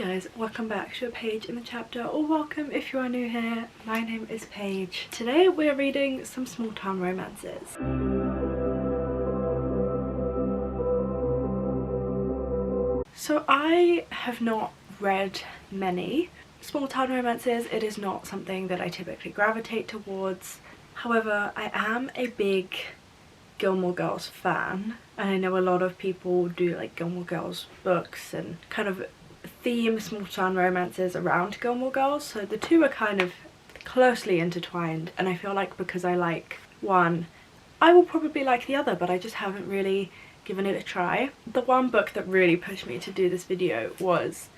guys, welcome back to a page in the chapter, or welcome if you are new here. My name is Paige. Today we're reading some small town romances. So I have not read many small town romances. It is not something that I typically gravitate towards. However, I am a big Gilmore Girls fan, and I know a lot of people do like Gilmore Girls books and kind of theme small town romances around Gilmore Girls, so the two are kind of closely intertwined, and I feel like because I like one, I will probably like the other, but I just haven't really given it a try. The one book that really pushed me to do this video was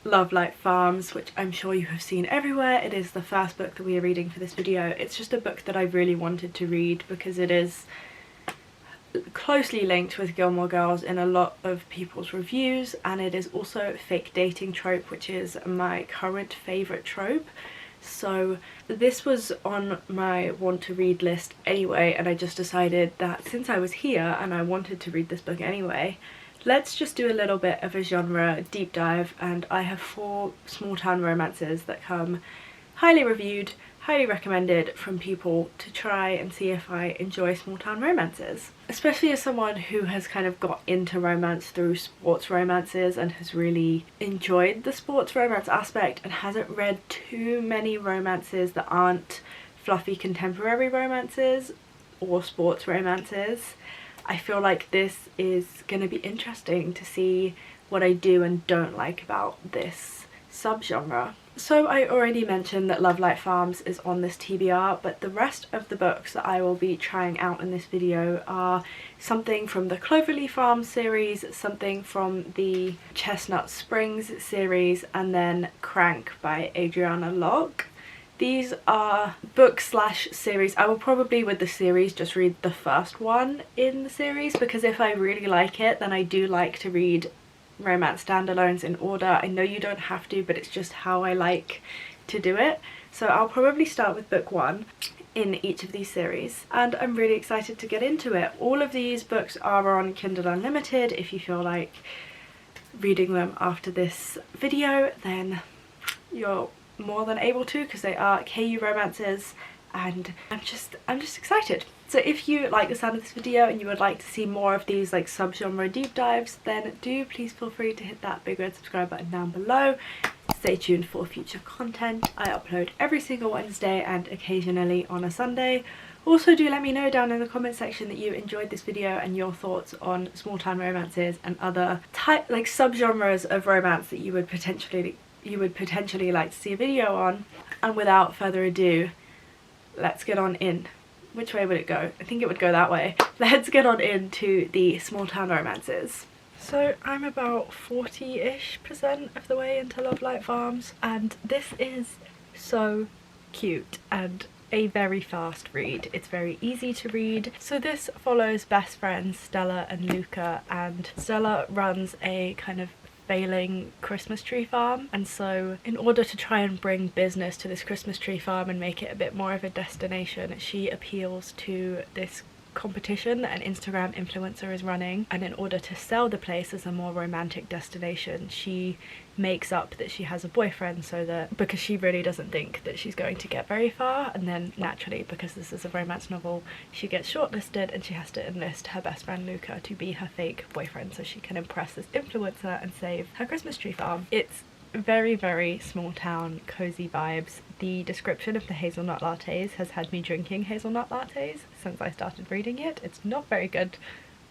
Lovelight Farms, which I'm sure you have seen everywhere. It is the first book that we are reading for this video. It's just a book that I really wanted to read because it is closely linked with Gilmore Girls in a lot of people's reviews, and it is also fake dating trope, which is my current favourite trope. So this was on my want to read list anyway, and I just decided that since I was here and I wanted to read this book anyway, let's just do a little bit of a genre deep dive. And I have 4 small town romances that come highly reviewed, highly recommended from people to try and see if I enjoy small town romances. Especially as someone who has kind of got into romance through sports romances and has really enjoyed the sports romance aspect and hasn't read too many romances that aren't fluffy contemporary romances or sports romances. I feel like this is going to be interesting to see what I do and don't like about this subgenre. So I already mentioned that Lovelight Farms is on this TBR, but the rest of the books that I will be trying out in this video are something from the Cloverleaf Farms series, something from the Chestnut Springs series, and then Crank by Adriana Locke. These are book/series. I will probably with the series just read the first one in the series, because if I really like it, then I do like to read romance standalones in order. I know you don't have to, but it's just how I like to do it. So I'll probably start with book 1 in each of these series, and I'm really excited to get into it. All of these books are on Kindle Unlimited. If you feel like reading them after this video, then you're more than able to, because they are KU romances, and I'm just excited. So if you like the sound of this video and you would like to see more of these like subgenre deep dives, then do please feel free to hit that big red subscribe button down below. Stay tuned for future content. I upload every single Wednesday and occasionally on a Sunday. Also, do let me know down in the comment section that you enjoyed this video and your thoughts on small town romances and other like subgenres of romance that you would potentially like to see a video on. And without further ado, let's get on in. Which way would it go? I think it would go that way. Let's get on into the small town romances. So I'm about 40-ish% of the way into Lovelight Farms, and this is so cute and a very fast read. It's very easy to read. So this follows best friends Stella and Luca, and Stella runs a kind of failing Christmas tree farm, and so in order to try and bring business to this Christmas tree farm and make it a bit more of a destination, she appeals to this competition that an Instagram influencer is running, and in order to sell the place as a more romantic destination, she makes up that she has a boyfriend, so that because she really doesn't think that she's going to get very far, and then naturally, because this is a romance novel, she gets shortlisted and she has to enlist her best friend Luca to be her fake boyfriend so she can impress this influencer and save her Christmas tree farm. It's very, very small town, cozy vibes. The description of the hazelnut lattes has had me drinking hazelnut lattes since I started reading it. It's not very good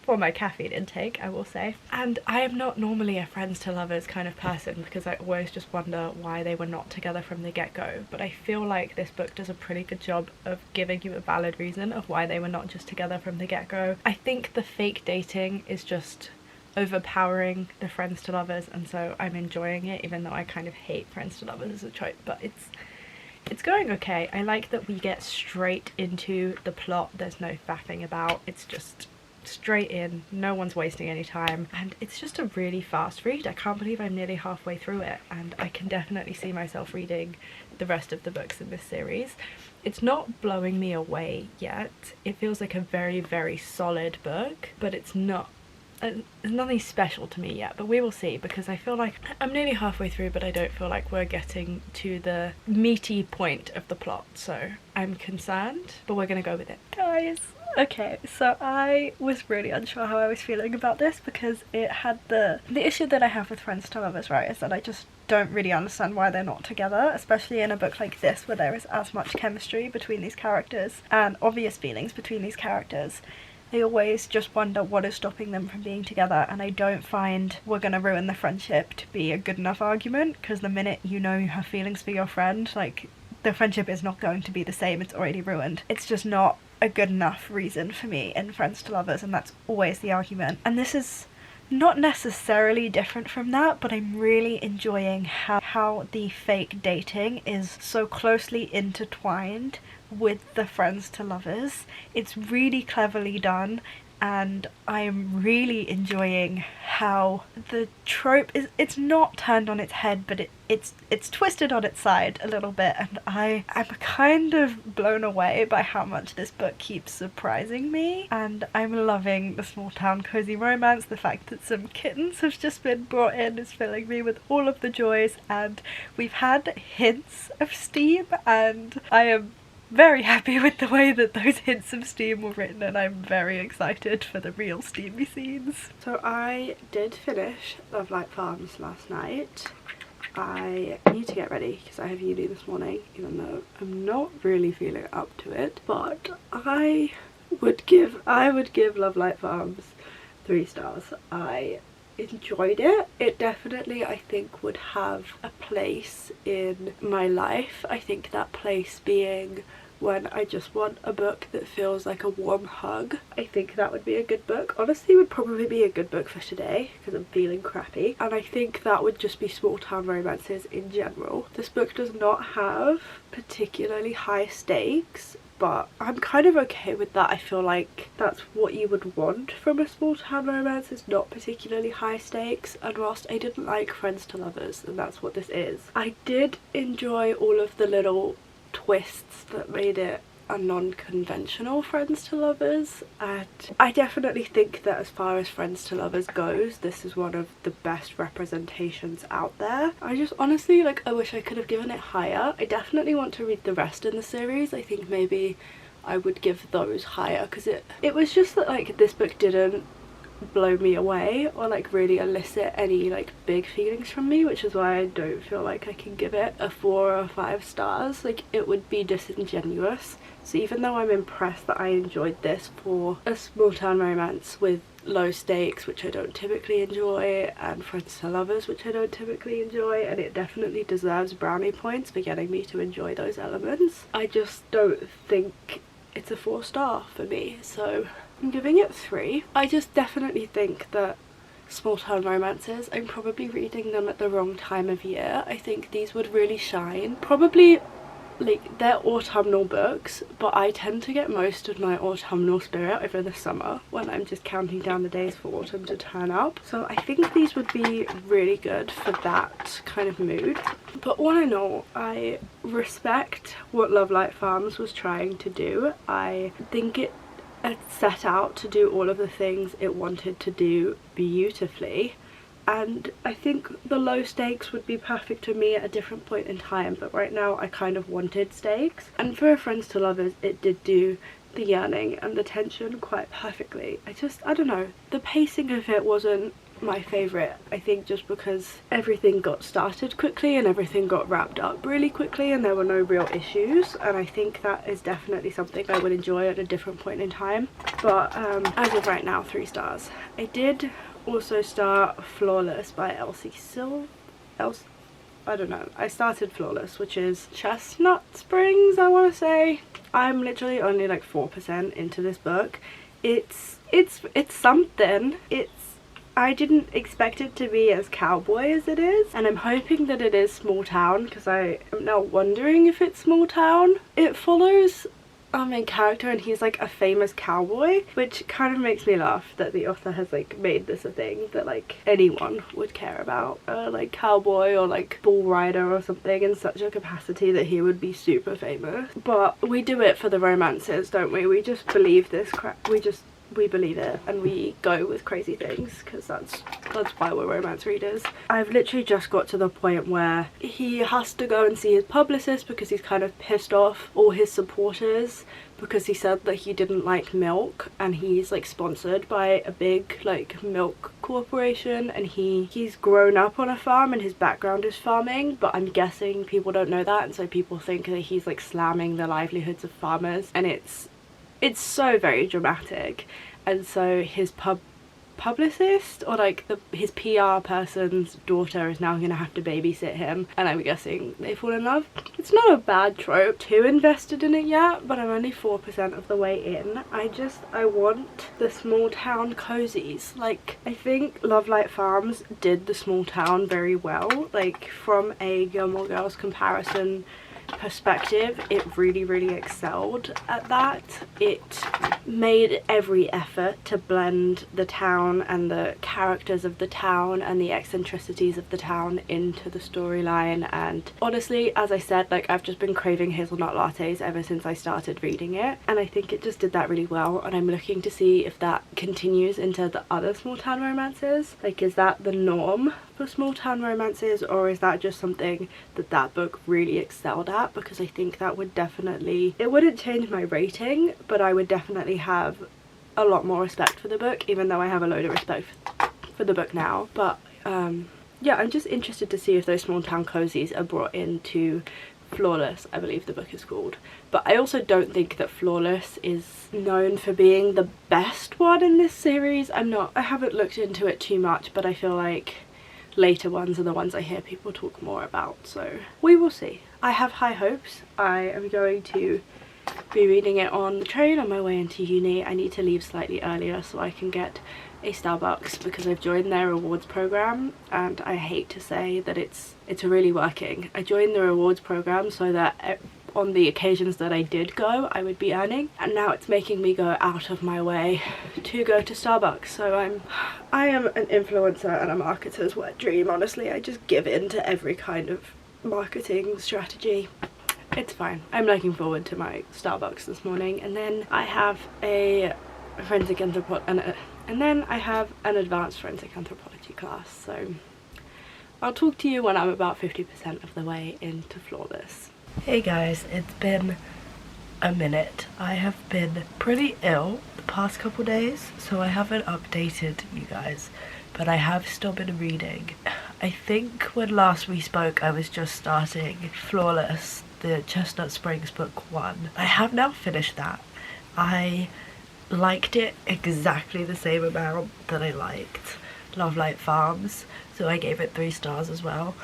for my caffeine intake, I will say. And I am not normally a friends to lovers kind of person, because I always just wonder why they were not together from the get-go, but I feel like this book does a pretty good job of giving you a valid reason of why they were not just together from the get-go. I think the fake dating is just overpowering the friends to lovers, and so I'm enjoying it, even though I kind of hate friends to lovers as a trope, but it's going okay. I like that we get straight into the plot. There's no faffing about. It's just straight in, no one's wasting any time, and it's just a really fast read. I can't believe I'm nearly halfway through it, and I can definitely see myself reading the rest of the books in this series. It's not blowing me away yet. It feels like a very, very solid book, but it's not there's nothing special to me yet, but we will see, because I feel like I'm nearly halfway through, but I don't feel like we're getting to the meaty point of the plot, so I'm concerned, but we're gonna go with it. Guys, okay, so I was really unsure how I was feeling about this, because it had the issue that I have with Friends to Lovers, right, is that I just don't really understand why they're not together, especially in a book like this where there is as much chemistry between these characters and obvious feelings between these characters. I always just wonder what is stopping them from being together, and I don't find "we're gonna ruin the friendship" to be a good enough argument, because the minute you know you have feelings for your friend, like, the friendship is not going to be the same, it's already ruined. It's just not a good enough reason for me in Friends to Lovers, and that's always the argument. And this is not necessarily different from that, but I'm really enjoying how the fake dating is so closely intertwined with the Friends to Lovers. It's really cleverly done, and I'm really enjoying how the trope is, it's not turned on its head, but it's twisted on its side a little bit, and I'm kind of blown away by how much this book keeps surprising me. And I'm loving the small town cozy romance. The fact that some kittens have just been brought in is filling me with all of the joys, and we've had hints of steam, and I am very happy with the way that those hints of steam were written, and I'm very excited for the real steamy scenes. So I did finish Lovelight Farms last night. I need to get ready because I have uni this morning, even though I'm not really feeling up to it, but I would give Lovelight Farms 3 stars. I enjoyed it. It definitely, I think, would have a place in my life. I think that place being when I just want a book that feels like a warm hug. I think that would be a good book. Honestly, would probably be a good book for today because I'm feeling crappy, and I think that would just be small town romances in general. This book does not have particularly high stakes, but I'm kind of okay with that. I feel like that's what you would want from a small town romance, is not particularly high stakes, and whilst I didn't like Friends to Lovers, and that's what this is, I did enjoy all of the little twists that made it a non-conventional Friends to Lovers, and I definitely think that as far as Friends to Lovers goes, this is one of the best representations out there. I just honestly, like, I wish I could have given it higher. I definitely want to read the rest in the series. I think maybe I would give those higher, because it was just that, like, this book didn't blow me away or like really elicit any like big feelings from me, which is why I don't feel like I can give it a 4 or 5 stars. Like, it would be disingenuous. So even though I'm impressed that I enjoyed this for a small town romance with low stakes, which I don't typically enjoy, and Friends to Lovers, which I don't typically enjoy, and it definitely deserves brownie points for getting me to enjoy those elements, I just don't think it's a 4 star for me. So I'm giving it 3. I just definitely think that small town romances, I'm probably reading them at the wrong time of year. I think these would really shine. Probably, like, they're autumnal books, but I tend to get most of my autumnal spirit over the summer when I'm just counting down the days for autumn to turn up. So I think these would be really good for that kind of mood. But all in all, I respect what Lovelight Farms was trying to do. I think it set out to do all of the things it wanted to do beautifully, and I think the low stakes would be perfect for me at a different point in time, but right now I kind of wanted stakes. And for Friends to Lovers, it did do the yearning and the tension quite perfectly. I don't know, the pacing of it wasn't my favourite, I think, just because everything got started quickly and everything got wrapped up really quickly and there were no real issues, and I think that is definitely something I would enjoy at a different point in time. But as of right now, 3 stars. I did also start Flawless by I don't know. I started Flawless, which is Chestnut Springs, I want to say. I'm literally only like 4% into this book. It's something. I didn't expect it to be as cowboy as it is, and I'm hoping that it is small town, because I am now wondering if it's small town. It follows our main character, and he's like a famous cowboy, which kind of makes me laugh that the author has like made this a thing that like anyone would care about, like cowboy or like bull rider or something, in such a capacity that he would be super famous. But we do it for the romances, don't we? We just believe this crap. We just we believe it and we go with crazy things, because that's why we're romance readers. I've literally just got to the point where he has to go and see his publicist because he's kind of pissed off all his supporters because he said that he didn't like milk, and he's like sponsored by a big like milk corporation, and he's grown up on a farm and his background is farming, but I'm guessing people don't know that, and so people think that he's like slamming the livelihoods of farmers, and it's so very dramatic. And so his publicist, or like his PR person's daughter, is now gonna have to babysit him, and I'm guessing they fall in love. It's not a bad trope. Too invested in it yet, but I'm only 4% of the way in. I want the small town cozies. Like, I think Lovelight Farms did the small town very well. Like, from a Gilmore Girls comparison perspective, it really excelled at that. It made every effort to blend the town and the characters of the town and the eccentricities of the town into the storyline, and honestly, as I said, like, I've just been craving hazelnut lattes ever since I started reading it, and I think it just did that really well, and I'm looking to see if that continues into the other small town romances. Like, is that the norm for small town romances, or is that just something that book really excelled at? Because I think that would definitely, it wouldn't change my rating, but I would definitely have a lot more respect for the book, even though I have a load of respect for the book now. But yeah, I'm just interested to see if those small town cozies are brought into Flawless, I believe the book is called. But I also don't think that Flawless is known for being the best one in this series. I haven't looked into it too much, but I feel like later ones are the ones I hear people talk more about, so we will see. I have high hopes. I am going to be reading it on the train on my way into uni. I need to leave slightly earlier so I can get a Starbucks because I've joined their rewards program, and I hate to say that it's really working. I joined the rewards program so that on the occasions that I did go, I would be earning, and now it's making me go out of my way to go to Starbucks. So I am an influencer and a marketer's wet dream, honestly. I just give in to every kind of marketing strategy. It's fine. I'm looking forward to my Starbucks this morning, and then I have a forensic anthropology, and then I have an advanced forensic anthropology class, so I'll talk to you when I'm about 50% of the way into Flawless. Hey guys, it's been a minute. I have been pretty ill the past couple days, so I haven't updated you guys, but I have still been reading. I think when last we spoke I was just starting Flawless, the Chestnut Springs book 1. I have now finished that. I liked it exactly the same amount that I liked Lovelight Farms, so I gave it 3 stars as well.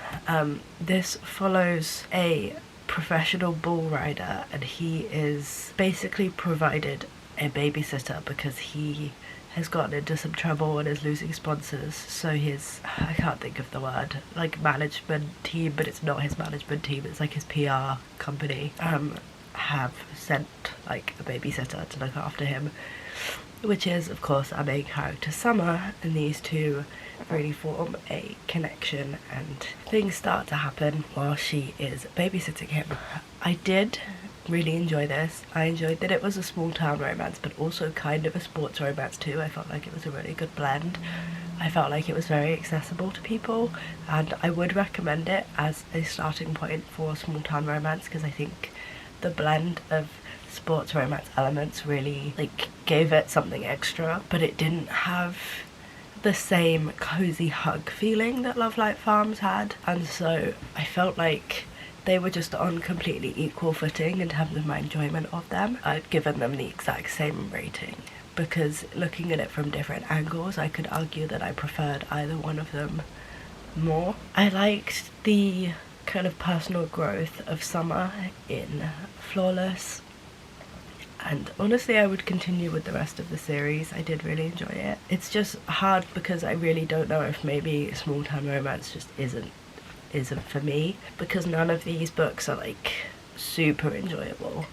This follows a professional bull rider, and he is basically provided a babysitter because he has gotten into some trouble and is losing sponsors, so his, I can't think of the word, like management team, but it's not his management team, it's like his PR company, have sent like a babysitter to look after him, which is of course our main character Summer, and these two really form a connection and things start to happen while she is babysitting him. I did really enjoy this. I enjoyed that it was a small town romance but also kind of a sports romance too. I felt like it was a really good blend. I felt like it was very accessible to people, and I would recommend it as a starting point for small town romance because I think the blend of sports romance elements really like gave it something extra, but it didn't have the same cozy hug feeling that Lovelight Farms had, and so I felt like they were just on completely equal footing in terms of my enjoyment of them. I'd given them the exact same rating because looking at it from different angles I could argue that I preferred either one of them more. I liked the kind of personal growth of Summer in Flawless, and honestly I would continue with the rest of the series. I did really enjoy it. It's just hard because I really don't know if maybe small town romance just isn't for me, because none of these books are like super enjoyable,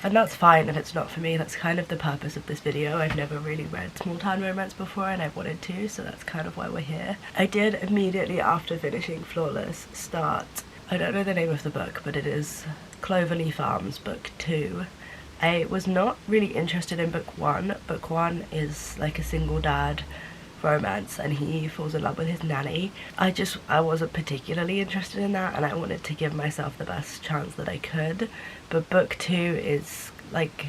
and that's fine if it's not for me. That's kind of the purpose of this video. I've never really read small town romance before and I wanted to, so that's kind of why we're here. I did immediately after finishing Flawless start, I don't know the name of the book, but it is Cloverleaf Farms book 2, I was not really interested in book one. Book one is like a single dad romance and he falls in love with his nanny. I wasn't particularly interested in that, and I wanted to give myself the best chance that I could. But book two is like,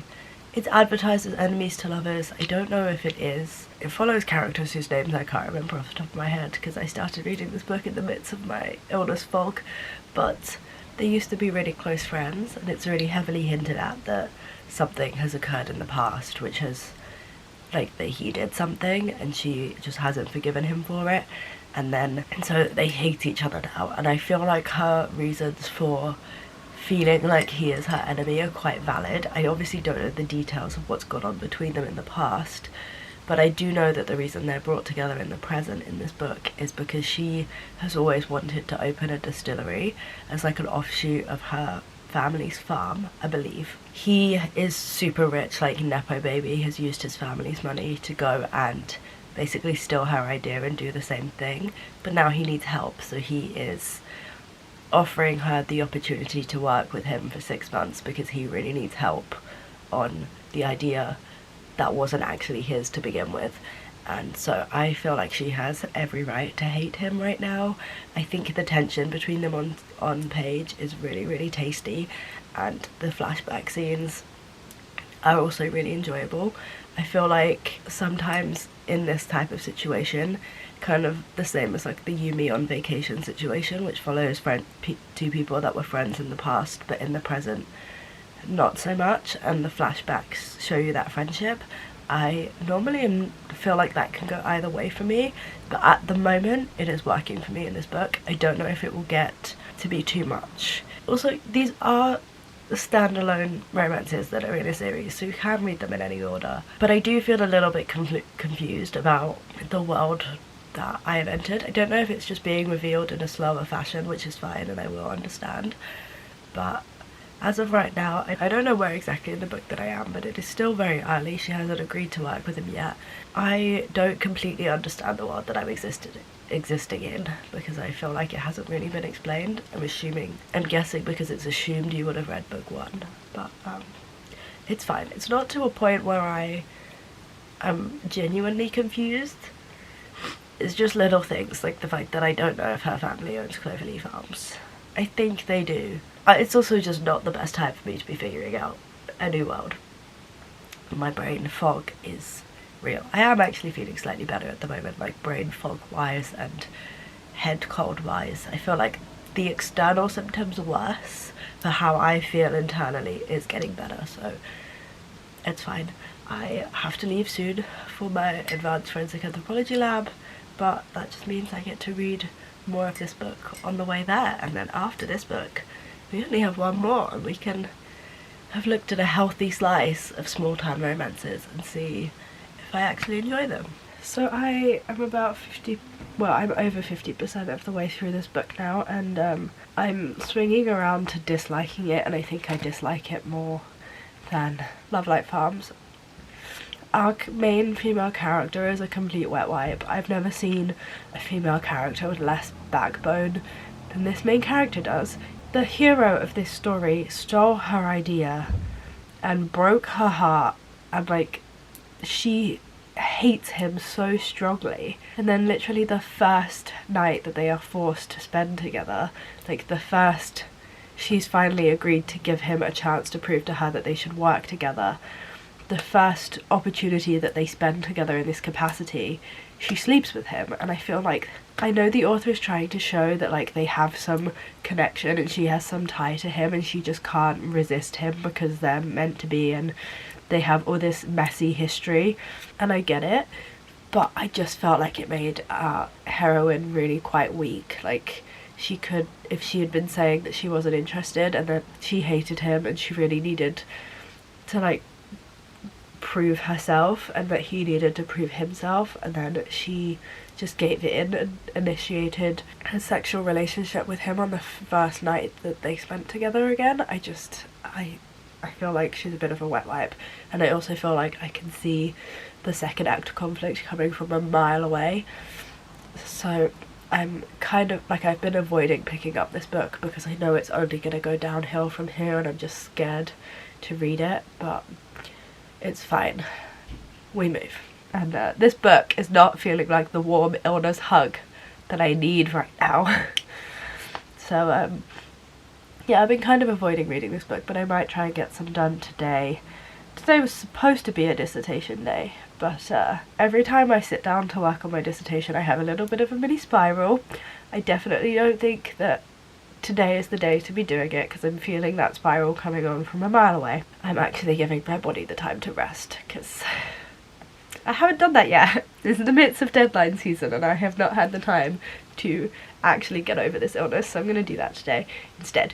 it's advertised as enemies to lovers. I don't know if it is. It follows characters whose names I can't remember off the top of my head because I started reading this book in the midst of my illness fog, but they used to be really close friends, and it's really heavily hinted at that something has occurred in the past which has, like, that he did something and she just hasn't forgiven him for it, and so they hate each other now. And I feel like her reasons for feeling like he is her enemy are quite valid. I obviously don't know the details of what's gone on between them in the past, but I do know that the reason they're brought together in the present in this book is because she has always wanted to open a distillery as like an offshoot of her family's farm, I believe. He is super rich, like nepo baby, has used his family's money to go and basically steal her idea and do the same thing, but now he needs help, so he is offering her the opportunity to work with him for 6 months because he really needs help on the idea that wasn't actually his to begin with. And so I feel like she has every right to hate him right now. I think the tension between them on page is really, really tasty, and the flashback scenes are also really enjoyable. I feel like sometimes in this type of situation, kind of the same as like the Yumi on vacation situation, which follows two people that were friends in the past but in the present not so much, and the flashbacks show you that friendship. I normally feel like that can go either way for me, but at the moment it is working for me in this book. I don't know if it will get to be too much. Also, these are standalone romances that are in a series, so you can read them in any order, but I do feel a little bit confused about the world that I have entered. I don't know if it's just being revealed in a slower fashion, which is fine and I will understand, but as of right now, I don't know where exactly in the book that I am, but it is still very early. She hasn't agreed to work with him yet. I don't completely understand the world that I'm existing in because I feel like it hasn't really been explained. I'm guessing because it's assumed you would have read book one, but it's fine. It's not to a point where I am genuinely confused. It's just little things, like the fact that I don't know if her family owns Cloverleaf Farms. I think they do. It's also just not the best time for me to be figuring out a new world. My brain fog is real. I am actually feeling slightly better at the moment, like brain fog wise and head cold wise. I feel like the external symptoms are worse, but how I feel internally is getting better, so it's fine. I have to leave soon for my advanced forensic anthropology lab, but that just means I get to read more of this book on the way there, and then after this book we only have one more and we can have looked at a healthy slice of small town romances and see if I actually enjoy them. So I am about I'm over 50% of the way through this book now, and I'm swinging around to disliking it, and I think I dislike it more than Lovelight Farms. Our main female character is a complete wet wipe. I've never seen a female character with less backbone than this main character does. The hero of this story stole her idea and broke her heart, and like, she hates him so strongly, and then literally the first night that they are forced to spend together, like the first she's finally agreed to give him a chance to prove to her that they should work together, the first opportunity that they spend together in this capacity, she sleeps with him. And I feel like, I know the author is trying to show that like they have some connection and she has some tie to him and she just can't resist him because they're meant to be and they have all this messy history, and I get it, but I just felt like it made our heroine really quite weak. Like, she could, if she had been saying that she wasn't interested and that she hated him and she really needed to like prove herself and that he needed to prove himself, and then she just gave in and initiated a sexual relationship with him on the first night that they spent together again. I feel like she's a bit of a wet wipe, and I also feel like I can see the second act conflict coming from a mile away. So I'm kind of like, I've been avoiding picking up this book because I know it's only going to go downhill from here, and I'm just scared to read it, but it's fine. We move. And this book is not feeling like the warm illness hug that I need right now. So yeah, I've been kind of avoiding reading this book, but I might try and get some done today. Today was supposed to be a dissertation day, but every time I sit down to work on my dissertation I have a little bit of a mini spiral. I definitely don't think that today is the day to be doing it, because I'm feeling that spiral coming on from a mile away. I'm actually giving my body the time to rest, because I haven't done that yet. It's in the midst of deadline season and I have not had the time to actually get over this illness, so I'm going to do that today instead.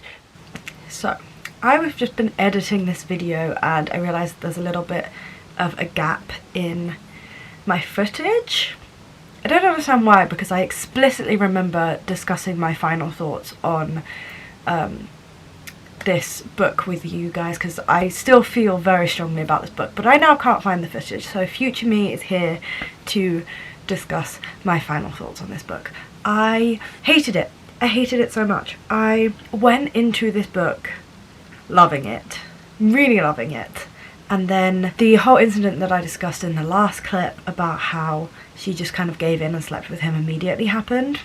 So, I've just been editing this video and I realised there's a little bit of a gap in my footage. I don't understand why, because I explicitly remember discussing my final thoughts on this book with you guys, because I still feel very strongly about this book, but I now can't find the footage, so future me is here to discuss my final thoughts on this book. I hated it. I hated it so much. I went into this book loving it, really loving it, and then the whole incident that I discussed in the last clip about how she just kind of gave in and slept with him immediately happened,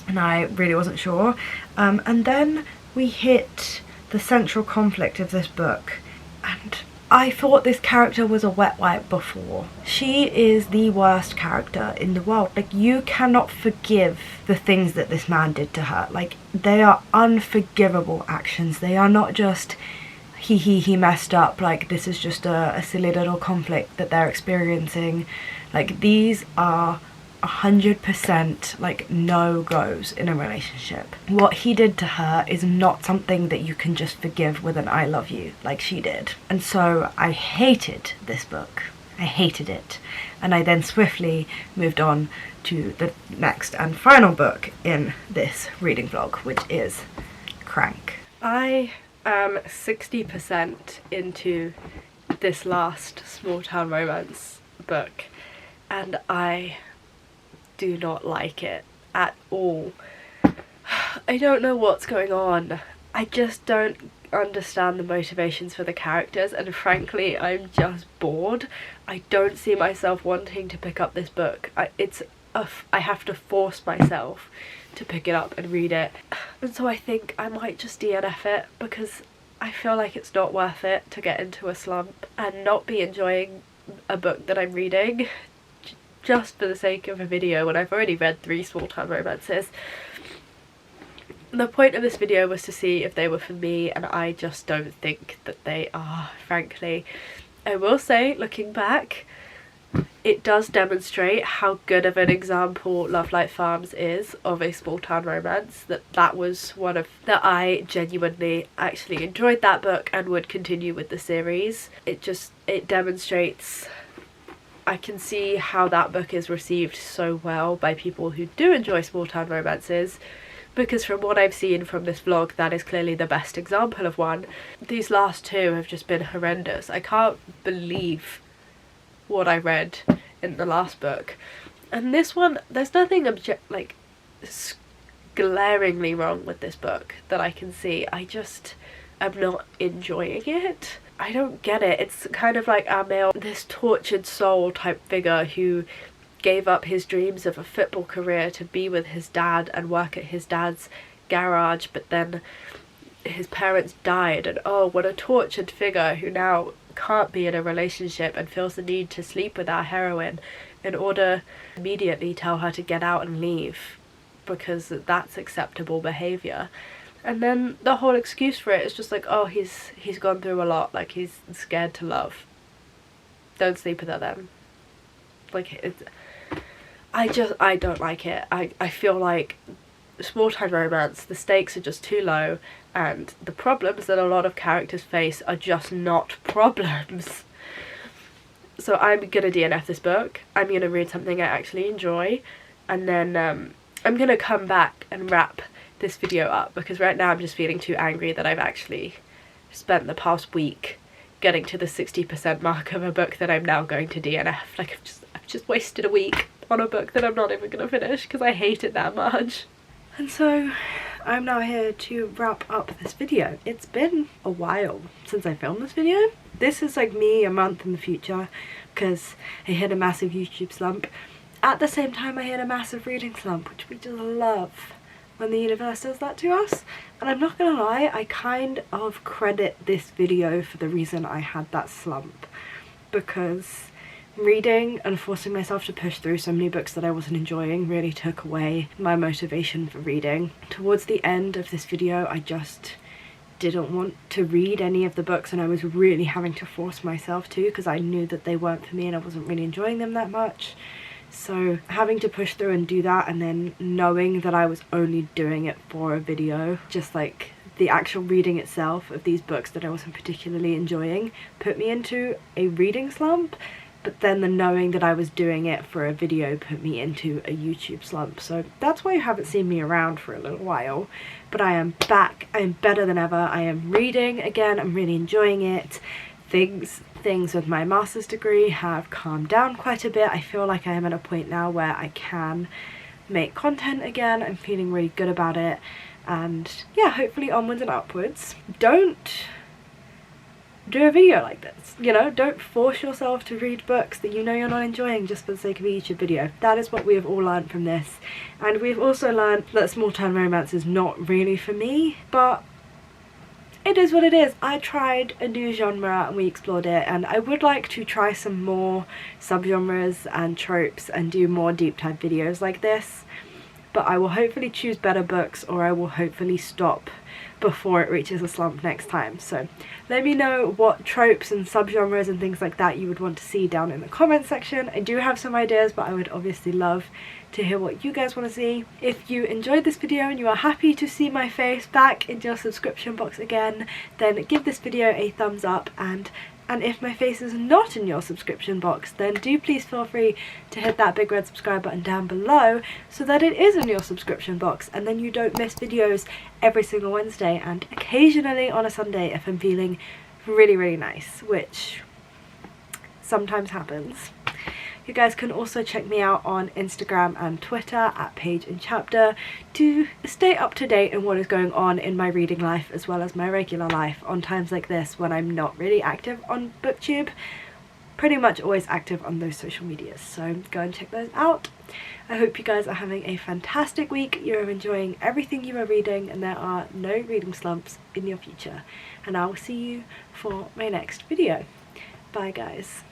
and I really wasn't sure. And then we hit the central conflict of this book, and I thought this character was a wet wipe before. She is the worst character in the world. Like, you cannot forgive the things that this man did to her. Like, they are unforgivable actions. They are not just he messed up, like this is just a silly little conflict that they're experiencing. Like, these are 100% like no-goes in a relationship. What he did to her is not something that you can just forgive with an I love you like she did. And so I hated this book. I hated it. And I then swiftly moved on to the next and final book in this reading vlog, which is Crank. I am 60% into this last small town romance book, and I do not like it at all. I don't know what's going on. I just don't understand the motivations for the characters, and frankly I'm just bored. I don't see myself wanting to pick up this book. I have to force myself to pick it up and read it, and so I think I might just DNF it, because I feel like it's not worth it to get into a slump and not be enjoying a book that I'm reading just for the sake of a video when I've already read 3 small town romances. The point of this video was to see if they were for me, and I just don't think that they are, frankly. I will say, looking back, it does demonstrate how good of an example Lovelight Farms is of a small town romance. That was one of that I genuinely actually enjoyed that book and would continue with the series. It demonstrates, I can see how that book is received so well by people who do enjoy small town romances, because from what I've seen from this vlog, that is clearly the best example of one. These last 2 have just been horrendous. I can't believe what I read in the last book. And this one, there's nothing like glaringly wrong with this book that I can see. I just am not enjoying it. I don't get it. It's kind of like Amel, this tortured soul type figure who gave up his dreams of a football career to be with his dad and work at his dad's garage, but then his parents died, and oh, what a tortured figure who now can't be in a relationship and feels the need to sleep with our heroine in order to immediately tell her to get out and leave because that's acceptable behaviour. And then the whole excuse for it is just like, oh, he's gone through a lot, like he's scared to love. Don't sleep with her then. Like, I don't like it. I feel like small town romance, the stakes are just too low, and the problems that a lot of characters face are just not problems. So I'm gonna DNF this book. I'm gonna read something I actually enjoy, and then I'm gonna come back and wrap this video up, because right now I'm just feeling too angry that I've actually spent the past week getting to the 60% mark of a book that I'm now going to DNF. Like, I've just wasted a week on a book that I'm not even gonna finish because I hate it that much. And so I'm now here to wrap up this video. It's been a while since I filmed this video. This is like me a month in the future because I hit a massive YouTube slump. At the same time I hit a massive reading slump, which we just love when the universe does that to us. And I'm not gonna lie, I kind of credit this video for the reason I had that slump, because reading and forcing myself to push through so many books that I wasn't enjoying really took away my motivation for reading. Towards the end of this video, I just didn't want to read any of the books, and I was really having to force myself to because I knew that they weren't for me and I wasn't really enjoying them that much. So having to push through and do that, and then knowing that I was only doing it for a video, just like the actual reading itself of these books that I wasn't particularly enjoying, put me into a reading slump. But then the knowing that I was doing it for a video put me into a YouTube slump. So that's why you haven't seen me around for a little while. But I am back. I am better than ever. I am reading again. I'm really enjoying it. Things with my master's degree have calmed down quite a bit. I feel like I am at a point now where I can make content again. I'm feeling really good about it. And yeah, hopefully onwards and upwards. Don't do a video like this, you know, don't force yourself to read books that you know you're not enjoying just for the sake of a YouTube video. That is what we have all learned from this, and we've also learned that small town romance is not really for me, but it is what it is. I tried a new genre and we explored it, and I would like to try some more subgenres and tropes and do more deep dive videos like this, but I will hopefully choose better books, or I will hopefully stop before it reaches a slump next time. So let me know what tropes and subgenres and things like that you would want to see down in the comment section. I do have some ideas, but I would obviously love to hear what you guys want to see. If you enjoyed this video and you are happy to see my face back in your subscription box again, then give this video a thumbs up, and if my face is not in your subscription box, then do please feel free to hit that big red subscribe button down below so that it is in your subscription box, and then you don't miss videos every single Wednesday and occasionally on a Sunday if I'm feeling really nice, which sometimes happens. You guys can also check me out on Instagram and Twitter at Page and Chapter to stay up to date on what is going on in my reading life as well as my regular life on times like this when I'm not really active on booktube. Pretty much always active on those social medias, so go and check those out. I hope you guys are having a fantastic week, you're enjoying everything you are reading, and there are no reading slumps in your future. And I will see you for my next video. Bye guys.